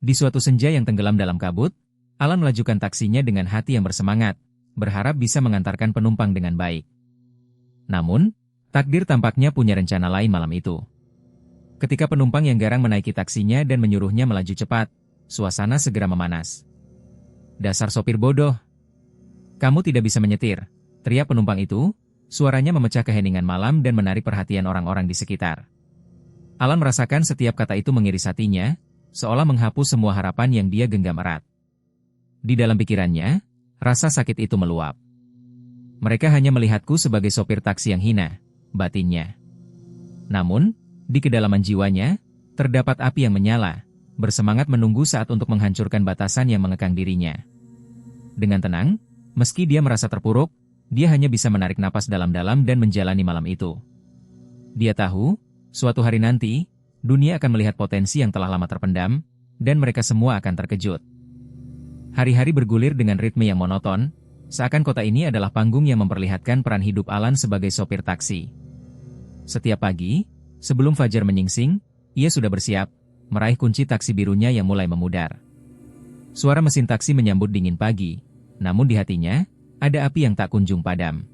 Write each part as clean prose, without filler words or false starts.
Di suatu senja yang tenggelam dalam kabut, Alan melajukan taksinya dengan hati yang bersemangat, berharap bisa mengantarkan penumpang dengan baik. Namun, takdir tampaknya punya rencana lain malam itu. Ketika penumpang yang garang menaiki taksinya dan menyuruhnya melaju cepat, suasana segera memanas. "Dasar sopir bodoh. Kamu tidak bisa menyetir," teriak penumpang itu, suaranya memecah keheningan malam dan menarik perhatian orang-orang di sekitar. Alan merasakan setiap kata itu mengiris hatinya, seolah menghapus semua harapan yang dia genggam erat. Di dalam pikirannya, rasa sakit itu meluap. "Mereka hanya melihatku sebagai sopir taksi yang hina," batinnya. Namun, di kedalaman jiwanya, terdapat api yang menyala, bersemangat menunggu saat untuk menghancurkan batasan yang mengekang dirinya. Dengan tenang, meski dia merasa terpuruk, dia hanya bisa menarik napas dalam-dalam dan menjalani malam itu. Dia tahu, suatu hari nanti, dunia akan melihat potensi yang telah lama terpendam, dan mereka semua akan terkejut. Hari-hari bergulir dengan ritme yang monoton, seakan kota ini adalah panggung yang memperlihatkan peran hidup Alan sebagai sopir taksi. Setiap pagi, sebelum fajar menyingsing, ia sudah bersiap, meraih kunci taksi birunya yang mulai memudar. Suara mesin taksi menyambut dingin pagi, namun di hatinya, ada api yang tak kunjung padam.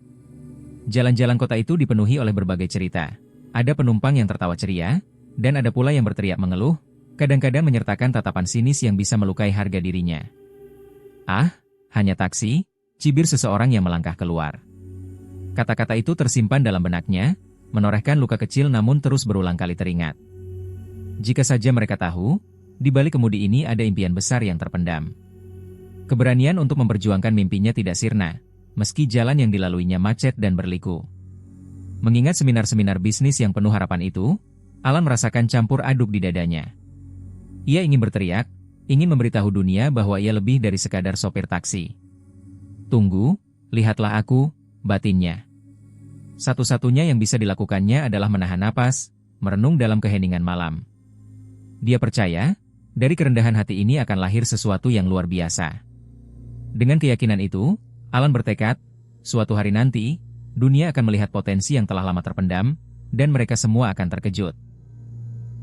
Jalan-jalan kota itu dipenuhi oleh berbagai cerita. Ada penumpang yang tertawa ceria, dan ada pula yang berteriak mengeluh, kadang-kadang menyertakan tatapan sinis yang bisa melukai harga dirinya. "Ah, hanya taksi," cibir seseorang yang melangkah keluar. Kata-kata itu tersimpan dalam benaknya, menorehkan luka kecil namun terus berulang kali teringat. Jika saja mereka tahu, di balik kemudi ini ada impian besar yang terpendam. Keberanian untuk memperjuangkan mimpinya tidak sirna, meski jalan yang dilaluinya macet dan berliku. Mengingat seminar-seminar bisnis yang penuh harapan itu, Alan merasakan campur aduk di dadanya. Ia ingin berteriak, ingin memberitahu dunia bahwa ia lebih dari sekadar sopir taksi. "Tunggu, lihatlah aku," batinnya. Satu-satunya yang bisa dilakukannya adalah menahan napas, merenung dalam keheningan malam. Dia percaya, dari kerendahan hati ini akan lahir sesuatu yang luar biasa. Dengan keyakinan itu, Alan bertekad, suatu hari nanti, dunia akan melihat potensi yang telah lama terpendam, dan mereka semua akan terkejut.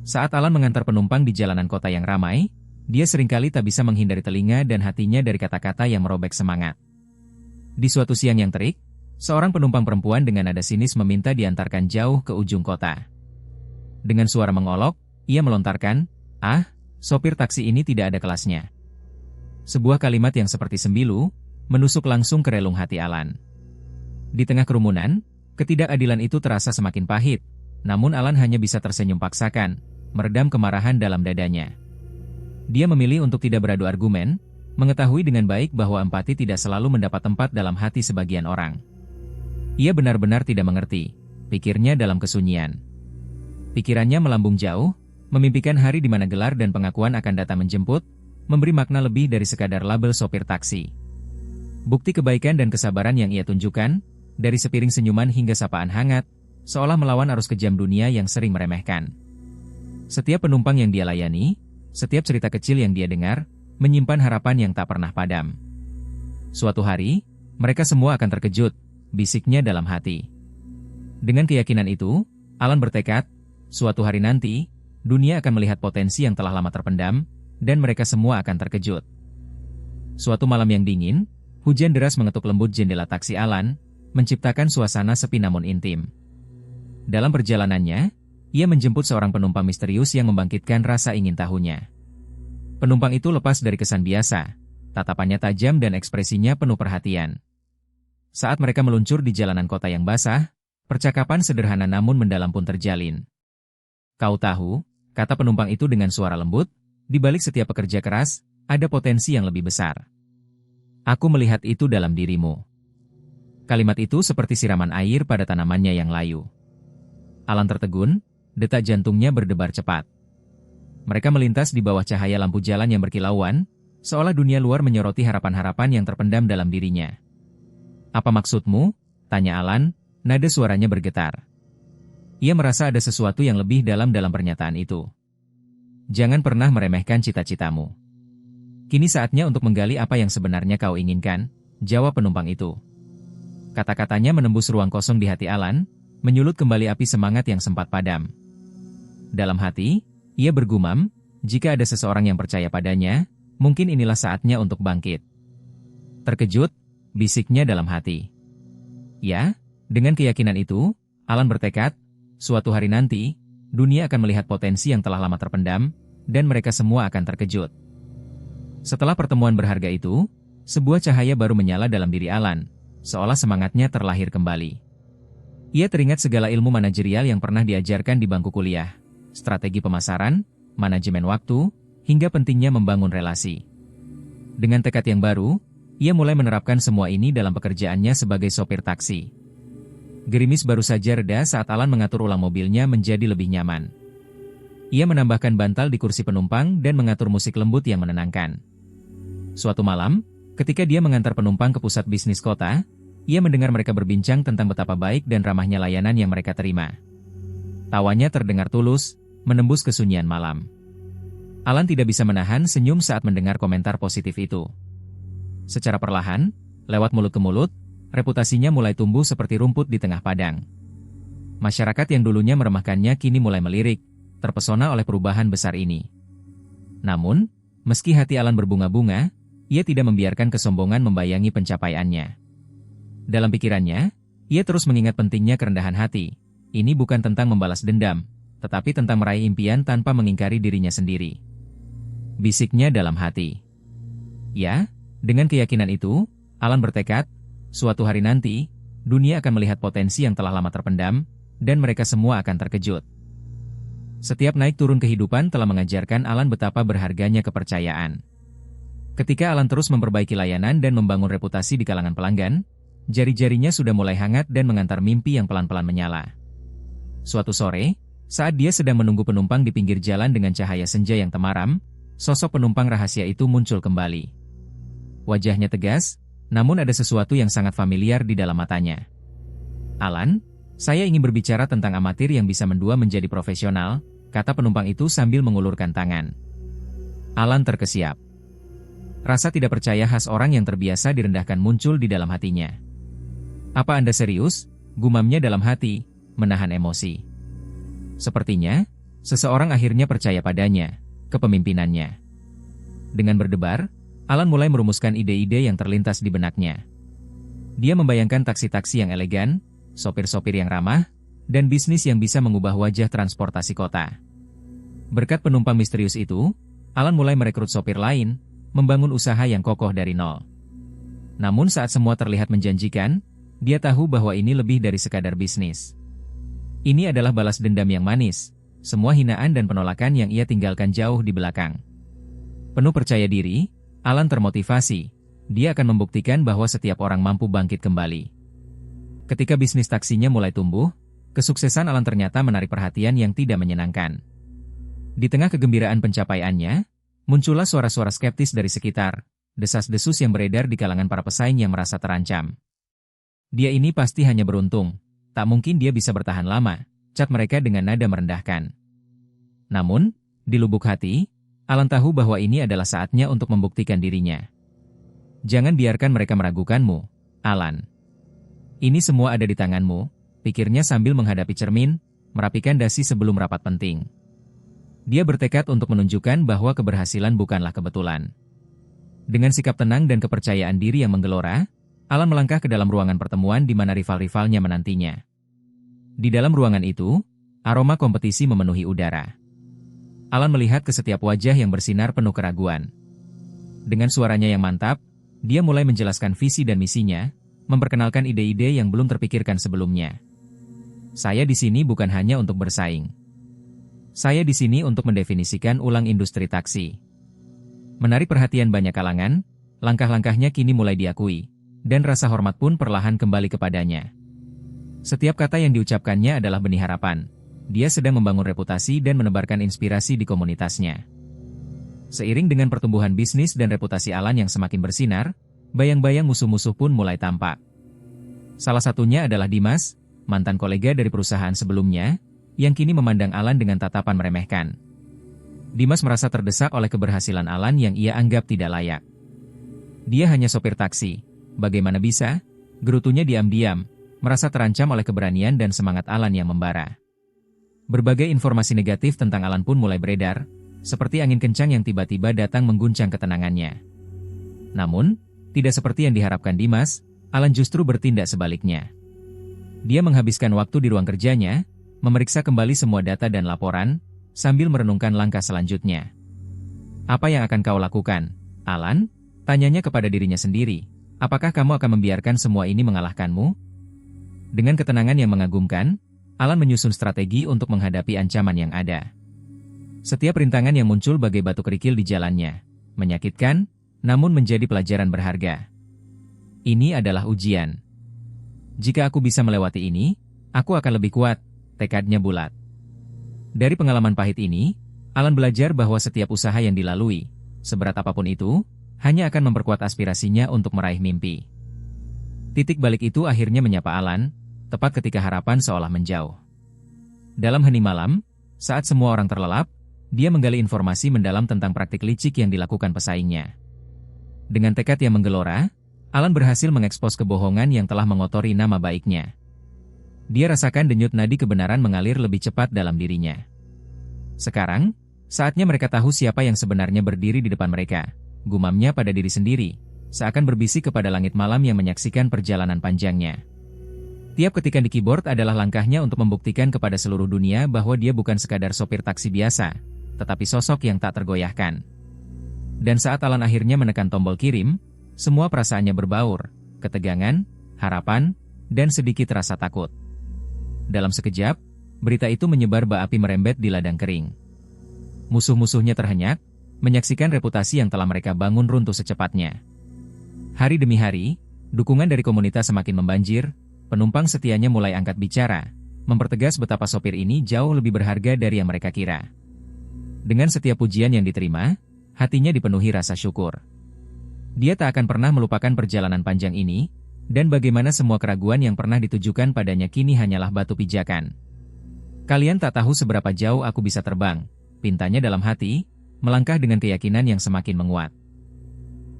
Saat Alan mengantar penumpang di jalanan kota yang ramai, dia seringkali tak bisa menghindari telinga dan hatinya dari kata-kata yang merobek semangat. Di suatu siang yang terik, seorang penumpang perempuan dengan nada sinis meminta diantarkan jauh ke ujung kota. Dengan suara mengolok, ia melontarkan, "Ah, sopir taksi ini tidak ada kelasnya." Sebuah kalimat yang seperti sembilu, menusuk langsung ke relung hati Alan. Di tengah kerumunan, ketidakadilan itu terasa semakin pahit, namun Alan hanya bisa tersenyum paksakan, meredam kemarahan dalam dadanya. Dia memilih untuk tidak beradu argumen, mengetahui dengan baik bahwa empati tidak selalu mendapat tempat dalam hati sebagian orang. Ia benar-benar tidak mengerti, pikirnya dalam kesunyian. Pikirannya melambung jauh, memimpikan hari di mana gelar dan pengakuan akan datang menjemput, memberi makna lebih dari sekadar label sopir taksi. Bukti kebaikan dan kesabaran yang ia tunjukkan, dari sepiring senyuman hingga sapaan hangat, seolah melawan arus kejam dunia yang sering meremehkan. Setiap penumpang yang dia layani, setiap cerita kecil yang dia dengar, menyimpan harapan yang tak pernah padam. Suatu hari, mereka semua akan terkejut, bisiknya dalam hati. Dengan keyakinan itu, Alan bertekad, suatu hari nanti, dunia akan melihat potensi yang telah lama terpendam, dan mereka semua akan terkejut. Suatu malam yang dingin, hujan deras mengetuk lembut jendela taksi Alan, menciptakan suasana sepi namun intim. Dalam perjalanannya, ia menjemput seorang penumpang misterius yang membangkitkan rasa ingin tahunya. Penumpang itu lepas dari kesan biasa, tatapannya tajam dan ekspresinya penuh perhatian. Saat mereka meluncur di jalanan kota yang basah, percakapan sederhana namun mendalam pun terjalin. "Kau tahu," kata penumpang itu dengan suara lembut, "di balik setiap pekerja keras, ada potensi yang lebih besar. Aku melihat itu dalam dirimu." Kalimat itu seperti siraman air pada tanamannya yang layu. Alan tertegun, detak jantungnya berdebar cepat. Mereka melintas di bawah cahaya lampu jalan yang berkilauan, seolah dunia luar menyoroti harapan-harapan yang terpendam dalam dirinya. "Apa maksudmu?" tanya Alan, nada suaranya bergetar. Ia merasa ada sesuatu yang lebih dalam pernyataan itu. "Jangan pernah meremehkan cita-citamu. Kini saatnya untuk menggali apa yang sebenarnya kau inginkan," jawab penumpang itu. Kata-katanya menembus ruang kosong di hati Alan, menyulut kembali api semangat yang sempat padam. Dalam hati, ia bergumam, jika ada seseorang yang percaya padanya, mungkin inilah saatnya untuk bangkit. Terkejut, bisiknya dalam hati. Ya, dengan keyakinan itu, Alan bertekad, suatu hari nanti, dunia akan melihat potensi yang telah lama terpendam, dan mereka semua akan terkejut. Setelah pertemuan berharga itu, sebuah cahaya baru menyala dalam diri Alan, seolah semangatnya terlahir kembali. Ia teringat segala ilmu manajerial yang pernah diajarkan di bangku kuliah, strategi pemasaran, manajemen waktu, hingga pentingnya membangun relasi. Dengan tekad yang baru, ia mulai menerapkan semua ini dalam pekerjaannya sebagai sopir taksi. Gerimis baru saja reda saat Alan mengatur ulang mobilnya menjadi lebih nyaman. Ia menambahkan bantal di kursi penumpang dan mengatur musik lembut yang menenangkan. Suatu malam, ketika dia mengantar penumpang ke pusat bisnis kota, ia mendengar mereka berbincang tentang betapa baik dan ramahnya layanan yang mereka terima. Tawanya terdengar tulus, menembus kesunyian malam. Alan tidak bisa menahan senyum saat mendengar komentar positif itu. Secara perlahan, lewat mulut ke mulut, reputasinya mulai tumbuh seperti rumput di tengah padang. Masyarakat yang dulunya meremehkannya kini mulai melirik, terpesona oleh perubahan besar ini. Namun, meski hati Alan berbunga-bunga, ia tidak membiarkan kesombongan membayangi pencapaiannya. Dalam pikirannya, ia terus mengingat pentingnya kerendahan hati. Ini bukan tentang membalas dendam, tetapi tentang meraih impian tanpa mengingkari dirinya sendiri. Bisiknya dalam hati. Ya, dengan keyakinan itu, Alan bertekad, suatu hari nanti, dunia akan melihat potensi yang telah lama terpendam, dan mereka semua akan terkejut. Setiap naik turun kehidupan telah mengajarkan Alan betapa berharganya kepercayaan. Ketika Alan terus memperbaiki layanan dan membangun reputasi di kalangan pelanggan, jari-jarinya sudah mulai hangat dan mengantar mimpi yang pelan-pelan menyala. Suatu sore, saat dia sedang menunggu penumpang di pinggir jalan dengan cahaya senja yang temaram, sosok penumpang rahasia itu muncul kembali. Wajahnya tegas, namun ada sesuatu yang sangat familiar di dalam matanya. "Alan, saya ingin berbicara tentang amatir yang bisa mendua menjadi profesional," kata penumpang itu sambil mengulurkan tangan. Alan terkesiap. Rasa tidak percaya khas orang yang terbiasa direndahkan muncul di dalam hatinya. "Apa Anda serius?" gumamnya dalam hati, menahan emosi. Sepertinya, seseorang akhirnya percaya padanya, kepemimpinannya. Dengan berdebar, Alan mulai merumuskan ide-ide yang terlintas di benaknya. Dia membayangkan taksi-taksi yang elegan, sopir-sopir yang ramah, dan bisnis yang bisa mengubah wajah transportasi kota. Berkat penumpang misterius itu, Alan mulai merekrut sopir lain, membangun usaha yang kokoh dari nol. Namun saat semua terlihat menjanjikan, dia tahu bahwa ini lebih dari sekadar bisnis. Ini adalah balas dendam yang manis, semua hinaan dan penolakan yang ia tinggalkan jauh di belakang. Penuh percaya diri, Alan termotivasi. Dia akan membuktikan bahwa setiap orang mampu bangkit kembali. Ketika bisnis taksinya mulai tumbuh, kesuksesan Alan ternyata menarik perhatian yang tidak menyenangkan. Di tengah kegembiraan pencapaiannya, muncullah suara-suara skeptis dari sekitar, desas-desus yang beredar di kalangan para pesaing yang merasa terancam. "Dia ini pasti hanya beruntung, tak mungkin dia bisa bertahan lama," cat mereka dengan nada merendahkan. Namun, di lubuk hati, Alan tahu bahwa ini adalah saatnya untuk membuktikan dirinya. "Jangan biarkan mereka meragukanmu, Alan. Ini semua ada di tanganmu," pikirnya sambil menghadapi cermin, merapikan dasi sebelum rapat penting. Dia bertekad untuk menunjukkan bahwa keberhasilan bukanlah kebetulan. Dengan sikap tenang dan kepercayaan diri yang menggelora, Alan melangkah ke dalam ruangan pertemuan di mana rival-rivalnya menantinya. Di dalam ruangan itu, aroma kompetisi memenuhi udara. Alan melihat ke setiap wajah yang bersinar penuh keraguan. Dengan suaranya yang mantap, dia mulai menjelaskan visi dan misinya, memperkenalkan ide-ide yang belum terpikirkan sebelumnya. "Saya di sini bukan hanya untuk bersaing. Saya di sini untuk mendefinisikan ulang industri taksi." Menarik perhatian banyak kalangan, langkah-langkahnya kini mulai diakui, dan rasa hormat pun perlahan kembali kepadanya. Setiap kata yang diucapkannya adalah benih harapan. Dia sedang membangun reputasi dan menebarkan inspirasi di komunitasnya. Seiring dengan pertumbuhan bisnis dan reputasi Alan yang semakin bersinar, bayang-bayang musuh-musuh pun mulai tampak. Salah satunya adalah Dimas, mantan kolega dari perusahaan sebelumnya, yang kini memandang Alan dengan tatapan meremehkan. Dimas merasa terdesak oleh keberhasilan Alan yang ia anggap tidak layak. Dia hanya sopir taksi. Bagaimana bisa? Gerutunya diam-diam, merasa terancam oleh keberanian dan semangat Alan yang membara. Berbagai informasi negatif tentang Alan pun mulai beredar, seperti angin kencang yang tiba-tiba datang mengguncang ketenangannya. Namun, tidak seperti yang diharapkan Dimas, Alan justru bertindak sebaliknya. Dia menghabiskan waktu di ruang kerjanya, memeriksa kembali semua data dan laporan, sambil merenungkan langkah selanjutnya. Apa yang akan kau lakukan, Alan? Tanyanya kepada dirinya sendiri. Apakah kamu akan membiarkan semua ini mengalahkanmu? Dengan ketenangan yang mengagumkan, Alan menyusun strategi untuk menghadapi ancaman yang ada. Setiap rintangan yang muncul bagai batu kerikil di jalannya, menyakitkan, namun menjadi pelajaran berharga. Ini adalah ujian. Jika aku bisa melewati ini, aku akan lebih kuat, tekadnya bulat. Dari pengalaman pahit ini, Alan belajar bahwa setiap usaha yang dilalui, seberat apapun itu, hanya akan memperkuat aspirasinya untuk meraih mimpi. Titik balik itu akhirnya menyapa Alan, tepat ketika harapan seolah menjauh. Dalam hening malam, saat semua orang terlelap, dia menggali informasi mendalam tentang praktik licik yang dilakukan pesaingnya. Dengan tekad yang menggelora, Alan berhasil mengekspos kebohongan yang telah mengotori nama baiknya. Dia rasakan denyut nadi kebenaran mengalir lebih cepat dalam dirinya. Sekarang, saatnya mereka tahu siapa yang sebenarnya berdiri di depan mereka, gumamnya pada diri sendiri, seakan berbisik kepada langit malam yang menyaksikan perjalanan panjangnya. Tiap ketikan di keyboard adalah langkahnya untuk membuktikan kepada seluruh dunia bahwa dia bukan sekadar sopir taksi biasa, tetapi sosok yang tak tergoyahkan. Dan saat Alan akhirnya menekan tombol kirim, semua perasaannya berbaur, ketegangan, harapan, dan sedikit rasa takut. Dalam sekejap, berita itu menyebar bak api merembet di ladang kering. Musuh-musuhnya terhenyak, menyaksikan reputasi yang telah mereka bangun runtuh secepatnya. Hari demi hari, dukungan dari komunitas semakin membanjir, penumpang setianya mulai angkat bicara, mempertegas betapa sopir ini jauh lebih berharga dari yang mereka kira. Dengan setiap pujian yang diterima, hatinya dipenuhi rasa syukur. Dia tak akan pernah melupakan perjalanan panjang ini, dan bagaimana semua keraguan yang pernah ditujukan padanya kini hanyalah batu pijakan. Kalian tak tahu seberapa jauh aku bisa terbang, pintanya dalam hati, melangkah dengan keyakinan yang semakin menguat.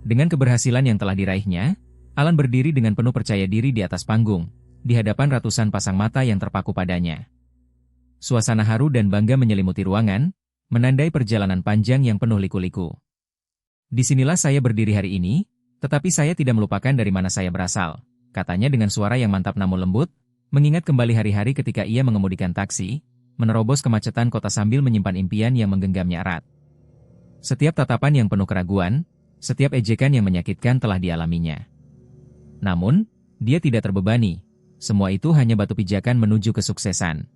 Dengan keberhasilan yang telah diraihnya, Alan berdiri dengan penuh percaya diri di atas panggung, di hadapan ratusan pasang mata yang terpaku padanya. Suasana haru dan bangga menyelimuti ruangan, menandai perjalanan panjang yang penuh liku-liku. Disinilah saya berdiri hari ini, tetapi saya tidak melupakan dari mana saya berasal, katanya dengan suara yang mantap namun lembut, mengingat kembali hari-hari ketika ia mengemudikan taksi, menerobos kemacetan kota sambil menyimpan impian yang menggenggamnya erat. Setiap tatapan yang penuh keraguan, setiap ejekan yang menyakitkan telah dialaminya. Namun, dia tidak terbebani, semua itu hanya batu pijakan menuju kesuksesan.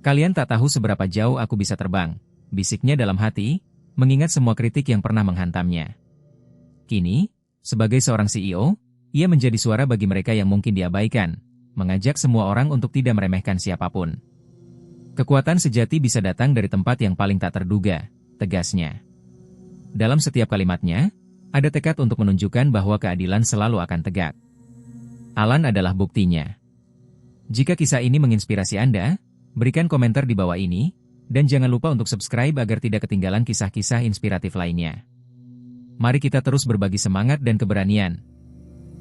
Kalian tak tahu seberapa jauh aku bisa terbang, bisiknya dalam hati, mengingat semua kritik yang pernah menghantamnya. Kini, sebagai seorang CEO, ia menjadi suara bagi mereka yang mungkin diabaikan, mengajak semua orang untuk tidak meremehkan siapapun. Kekuatan sejati bisa datang dari tempat yang paling tak terduga, tegasnya. Dalam setiap kalimatnya, ada tekad untuk menunjukkan bahwa keadilan selalu akan tegak. Alan adalah buktinya. Jika kisah ini menginspirasi Anda, berikan komentar di bawah ini, dan jangan lupa untuk subscribe agar tidak ketinggalan kisah-kisah inspiratif lainnya. Mari kita terus berbagi semangat dan keberanian,